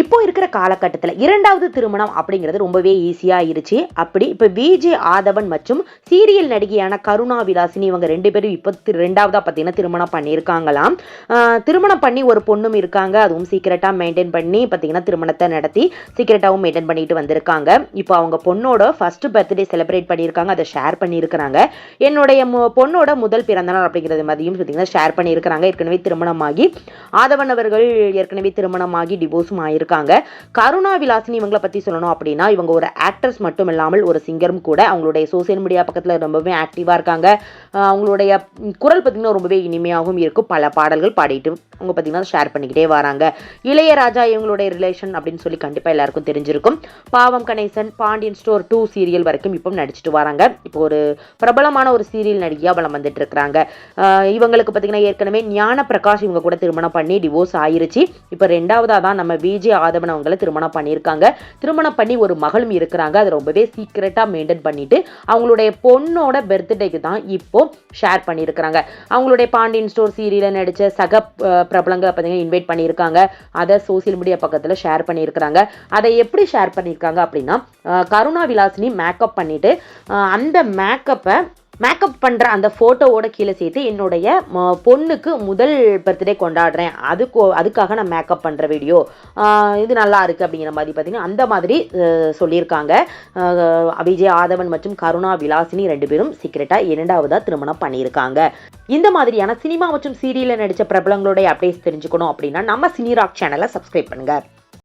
இப்போ இருக்கிற காலகட்டத்தில் இரண்டாவது திருமணம் அப்படிங்கிறது ரொம்பவே ஈஸியாக ஆயிருச்சு. அப்படி இப்போ விஜே ஆதவன் மற்றும் சீரியல் நடிகையான கருணா விலாசினி இவங்க 2 பேரும் இப்போ ரெண்டாவதாக பார்த்தீங்கன்னா திருமணம் பண்ணியிருக்காங்களாம். திருமணம் பண்ணி ஒரு பொண்ணும் இருக்காங்க. அதுவும் சீக்கிரட்டாக மெயின்டைன் பண்ணி பார்த்தீங்கன்னா திருமணத்தை நடத்தி சீக்கிரட்டாகவும் மெயின்டைன் பண்ணிட்டு வந்திருக்காங்க. இப்போ அவங்க பொண்ணோட ஃபர்ஸ்ட் பர்த்டே செலிப்ரேட் பண்ணியிருக்காங்க. அதை ஷேர் பண்ணியிருக்கிறாங்க. என்னுடைய பொண்ணோட முதல் பிறந்தநாள் அப்படிங்கிறது மாதிரியும் பார்த்தீங்கன்னா ஷேர் பண்ணியிருக்கிறாங்க. ஏற்கனவே திருமணமாகி ஆதவன் அவர்கள் ஏற்கனவே திருமணமாகி டிவோர்ஸும் ஆயிருக்காங்க. கருணா விலாசினி இவங்களை பத்தி சொல்லணும் அப்படின்னா இவங்க ஒரு ஆக்ட்ரஸ் மட்டும் இல்லாமல் ஒரு சிங்கரும் கூட. அவங்களுடைய சோசியல் மீடியா பக்கத்துல ரொம்பவே ஆக்டிவா இருக்காங்க. அவங்களுடைய குரல் பார்த்தீங்கன்னா ரொம்பவே இனிமையாகவும் இருக்கும். பல பாடல்கள் பாடிட்டு அவங்க பார்த்தீங்கன்னா ஷேர் பண்ணிக்கிட்டே வராங்க. இளையராஜா இவங்களுடைய ரிலேஷன் அப்படின்னு சொல்லி கண்டிப்பா எல்லாருக்கும் தெரிஞ்சிருக்கும். பாவம் கணேசன், பாண்டியன் ஸ்டோர் 2 சீரியல் வரைக்கும் இப்போ நடிச்சிட்டு வராங்க. இப்போ ஒரு பிரபலமான ஒரு சீரியல் நடிகையா வலம் வந்துட்டு இருக்கிறாங்க. இவங்களுக்கு பார்த்தீங்கன்னா ஏற்கனவே ஞான பிரகாஷ் இவங்க கூட திருமணம் பண்ணி டிவோர்ஸ் ஆயிருச்சு. இப்போ ரெண்டாவதா தான் நம்ம விஜே ஆதவன் அவங்களை திருமணம் பண்ணியிருக்காங்க. திருமணம் பண்ணி ஒரு மகளும் இருக்கிறாங்க. அது ரொம்பவே சீக்கிரட்டா மெயின்டைன் பண்ணிட்டு அவங்களுடைய பொண்ணோட பர்த்டேக்கு தான் இப்போ ஷேர் பண்ணியிருக்கிறாங்க. அவங்களுடைய பாண்டியன் ஸ்டோர் சீரியல்ல நடிச்ச சக பிரபலங்களை பார்த்தீங்கன்னா இன்வைட் பண்ணியிருக்காங்க. அதை சோசியல் மீடியா பக்கத்தில் ஷேர் பண்ணியிருக்கிறாங்க. அதை எப்படி ஷேர் பண்ணியிருக்காங்க அப்படின்னா கருணா விலாசினி மேக்கப் பண்ணிட்டு அந்த மேக்கப் பண்ணுற அந்த ஃபோட்டோவோட கீழே சேர்த்து என்னுடைய பொண்ணுக்கு முதல் பர்த்டே கொண்டாடுறேன், அதுக்காக நான் மேக்கப் பண்ணுற வீடியோ இது நல்லா இருக்குது அப்படிங்கிற மாதிரி பார்த்தீங்கன்னா அந்த மாதிரி சொல்லியிருக்காங்க. விஜய் ஆதவன் மற்றும் கருணா விலாசினி 2 பேரும் சீக்கிரட்டாக இரண்டாவதாக திருமணம் பண்ணியிருக்காங்க. இந்த மாதிரியான சினிமா மற்றும் சீரியலில் நடித்த பிரபலங்களுடைய அப்டேட்ஸ் தெரிஞ்சுக்கணும் அப்படின்னா நம்ம சினிராக் சேனலை சப்ஸ்கிரைப் பண்ணுங்கள்.